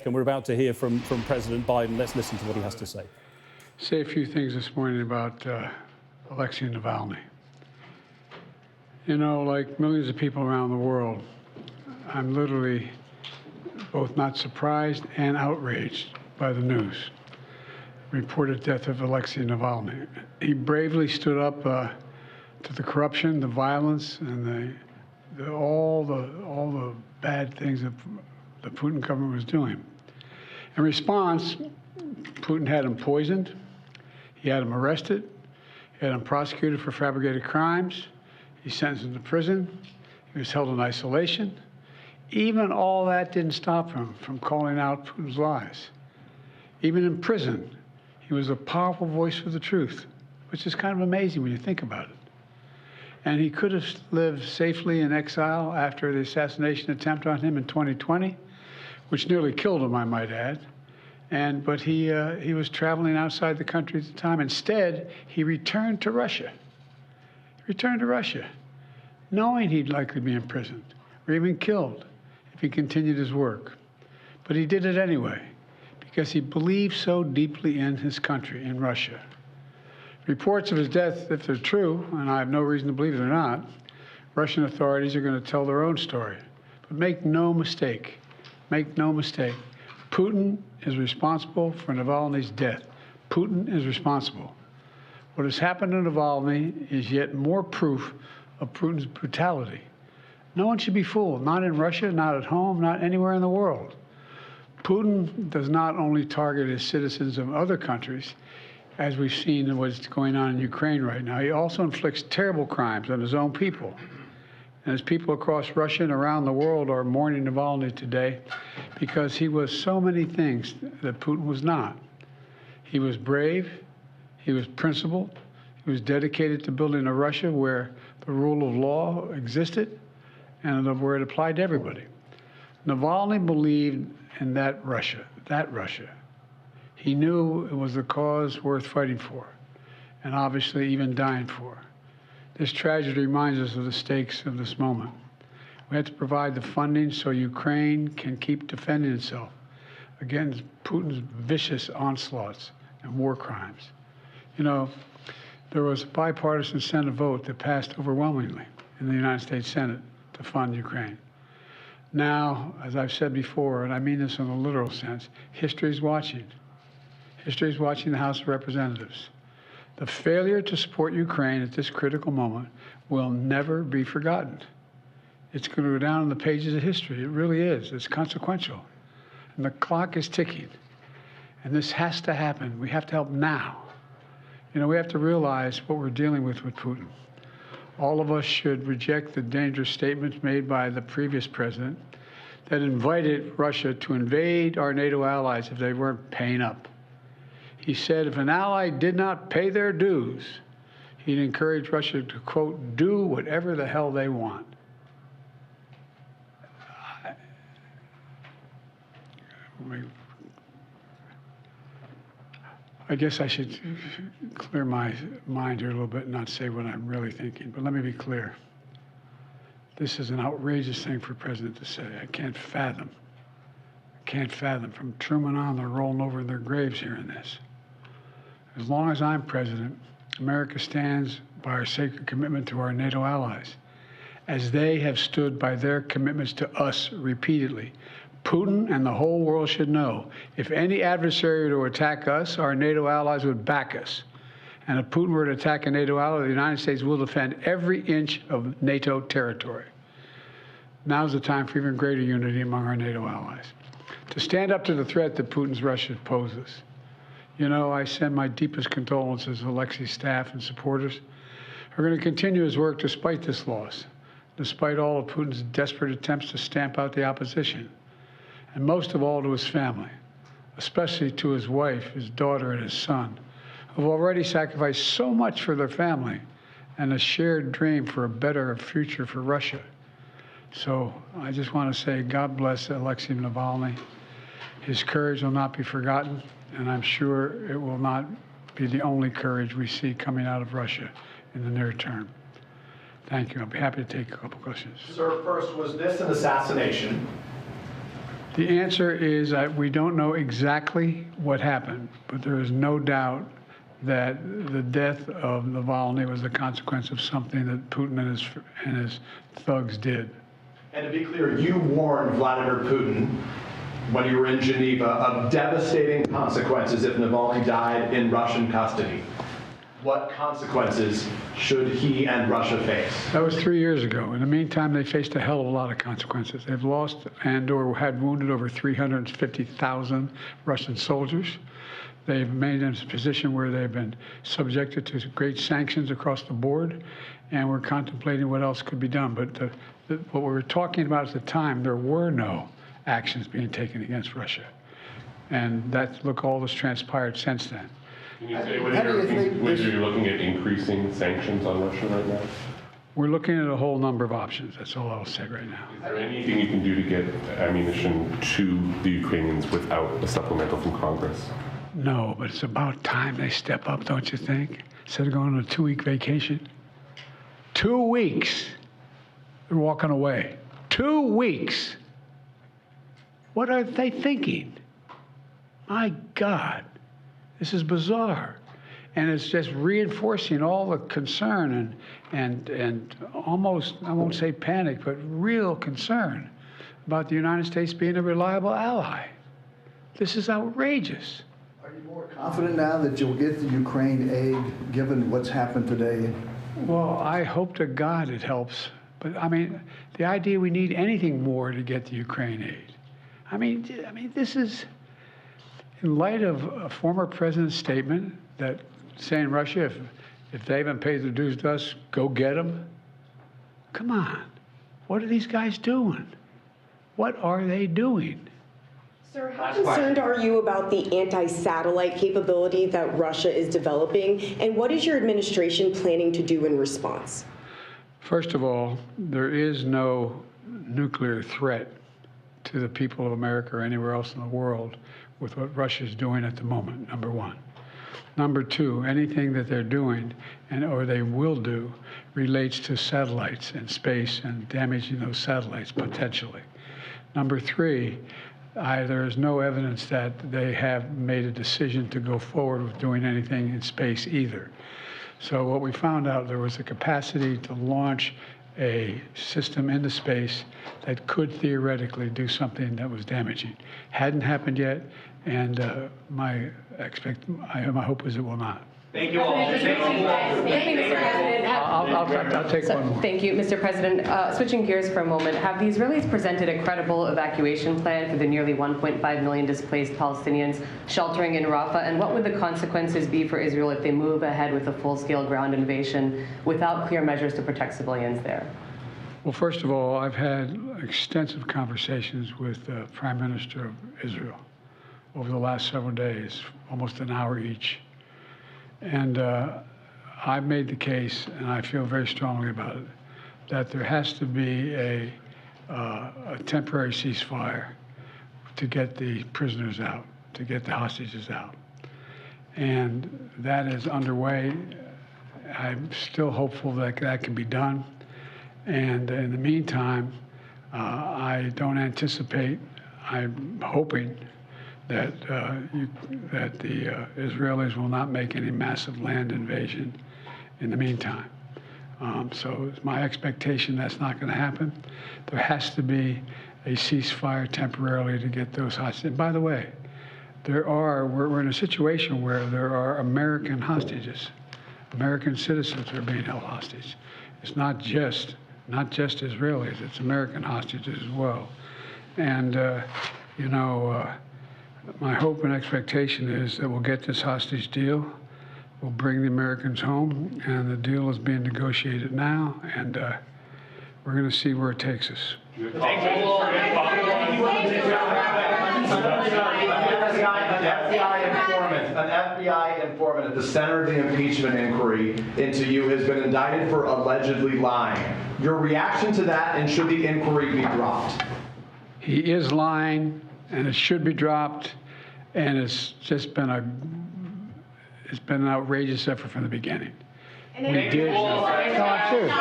second. We're about to hear from President Biden. Let's listen to what he has to say. Say a few things this morning about Alexei Navalny. You know, like millions of people around the world, I'm literally both not surprised and outraged by the news. Reported death of Alexei Navalny. He bravely stood up to the corruption, the violence, and all the bad things that the Putin government was doing. In response, Putin had him poisoned, he had him arrested, he had him prosecuted for fabricated crimes, he sentenced him to prison, he was held in isolation. Even all that didn't stop him from calling out Putin's lies. Even in prison, he was a powerful voice for the truth, which is kind of amazing when you think about it. And he could have lived safely in exile after the assassination attempt on him in 2020, which nearly killed him, I might add. But he was traveling outside the country at the time. Instead, he returned to Russia. He returned to Russia, knowing he'd likely be imprisoned or even killed if he continued his work. But he did it anyway, because he believed so deeply in his country, in Russia. Reports of his death, if they're true, and I have no reason to believe they're not, Russian authorities are going to tell their own story. But make no mistake, Putin is responsible for Navalny's death. Putin is responsible. What has happened to Navalny is yet more proof of Putin's brutality. No one should be fooled, not in Russia, not at home, not anywhere in the world. Putin does not only target his citizens of other countries, as we've seen in what's going on in Ukraine right now, he also inflicts terrible crimes on his own people. And as people across Russia and around the world are mourning Navalny today because he was so many things that Putin was not. He was brave, he was principled, he was dedicated to building a Russia where the rule of law existed and where it applied to everybody. Navalny believed in that Russia. He knew it was a cause worth fighting for, and obviously even dying for. This tragedy reminds us of the stakes of this moment. We have to provide the funding so Ukraine can keep defending itself against Putin's vicious onslaughts and war crimes. You know, there was a bipartisan Senate vote that passed overwhelmingly in the United States Senate to fund Ukraine. Now, as I've said before, and I mean this in a literal sense, history is watching. History is watching the House of Representatives. The failure to support Ukraine at this critical moment will never be forgotten. It's going to go down in the pages of history. It really is. It's consequential. And the clock is ticking. And this has to happen. We have to help now. You know, we have to realize what we're dealing with Putin. All of us should reject the dangerous statements made by the previous president that invited Russia to invade our NATO allies if they weren't paying up. He said if an ally did not pay their dues, he'd encourage Russia to, quote, do whatever the hell they want. I guess I should clear my mind here a little bit and not say what I'm really thinking, but let me be clear. This is an outrageous thing for a president to say. I can't fathom. From Truman on, they're rolling over in their graves hearing this. As long as I'm president, America stands by our sacred commitment to our NATO allies, as they have stood by their commitments to us repeatedly. Putin and the whole world should know, if any adversary were to attack us, our NATO allies would back us. And if Putin were to attack a NATO ally, the United States will defend every inch of NATO territory. Now's the time for even greater unity among our NATO allies, to stand up to the threat that Putin's Russia poses. You know, I send my deepest condolences to Alexei's staff and supporters who are going to continue his work despite this loss, despite all of Putin's desperate attempts to stamp out the opposition, and most of all to his family, especially to his wife, his daughter, and his son, who have already sacrificed so much for their family and a shared dream for a better future for Russia. So I just want to say God bless Alexei Navalny. His courage will not be forgotten, and I'm sure it will not be the only courage we see coming out of Russia in the near term. Thank you. I'll be happy to take a couple questions. Sir, first, was this an assassination? The answer is we don't know exactly what happened, but there is no doubt that the death of Navalny was the consequence of something that Putin and his thugs did. And to be clear, you warned Vladimir Putin when you were in Geneva of devastating consequences if Navalny died in Russian custody. What consequences should he and Russia face? That was 3 years ago. In the meantime, they faced a hell of a lot of consequences. They've lost and/or had wounded over 350,000 Russian soldiers. They've made them in a position where they've been subjected to great sanctions across the board, and we're contemplating what else could be done. But what we were talking about at the time, there were no actions being taken against Russia. And look, all that's transpired since then. Can you say whether you're looking at increasing sanctions on Russia right now? We're looking at a whole number of options. That's all I'll say right now. Is there anything you can do to get ammunition to the Ukrainians without a supplemental from Congress? No, but it's about time they step up, don't you think? Instead of going on a 2-week vacation. 2 weeks. They're walking away. 2 weeks. What are they thinking? My God. This is bizarre. And it's just reinforcing all the concern and almost, I won't say panic, but real concern about the United States being a reliable ally. This is outrageous. Are you more confident now that you'll get the Ukraine aid, given what's happened today? Well, I hope to God it helps. But I mean, the idea we need anything more to get the Ukraine aid. I mean, this is in light of a former president's statement that saying Russia, if they haven't paid their dues to us, go get them. Come on. What are these guys doing? What are they doing? Sir, how concerned are you about the anti-satellite capability that Russia is developing, and what is your administration planning to do in response? First of all, there is no nuclear threat to the people of America or anywhere else in the world with what Russia is doing at the moment, number one. Number two, anything that they're doing or they will do relates to satellites in space and damaging those satellites potentially. Number three, there is no evidence that they have made a decision to go forward with doing anything in space either. So what we found out, there was a capacity to launch a system into space that could theoretically do something that was damaging. Hadn't happened yet, and my hope is it will not. Thank you all. I'll take one more. Thank you, Mr. President. Switching gears for a moment, have the Israelis presented a credible evacuation plan for the nearly 1.5 million displaced Palestinians sheltering in Rafah? And what would the consequences be for Israel if they move ahead with a full-scale ground invasion without clear measures to protect civilians there? Well, first of all, I've had extensive conversations with the Prime Minister of Israel over the last several days, almost an hour each. And I've made the case, and I feel very strongly about it, that there has to be a temporary ceasefire to get the prisoners out, to get the hostages out. And that is underway. I'm still hopeful that that can be done. And in the meantime, I don't anticipate, I'm hoping that the Israelis will not make any massive land invasion in the meantime. So it's my expectation that's not going to happen. There has to be a ceasefire temporarily to get those hostages. And by the way, we're in a situation where there are American hostages. American citizens are being held hostage. It's not just Israelis, it's American hostages as well. And, my hope and expectation is that we'll get this hostage deal, we'll bring the Americans home, and the deal is being negotiated now, and we're going to see where it takes us. An FBI informant at the center of the impeachment inquiry into you has been indicted for allegedly lying. Your reaction to that, and should the inquiry be dropped? He is lying, and it should be dropped, and it's just been an outrageous effort from the beginning. And we did. No, I'm serious.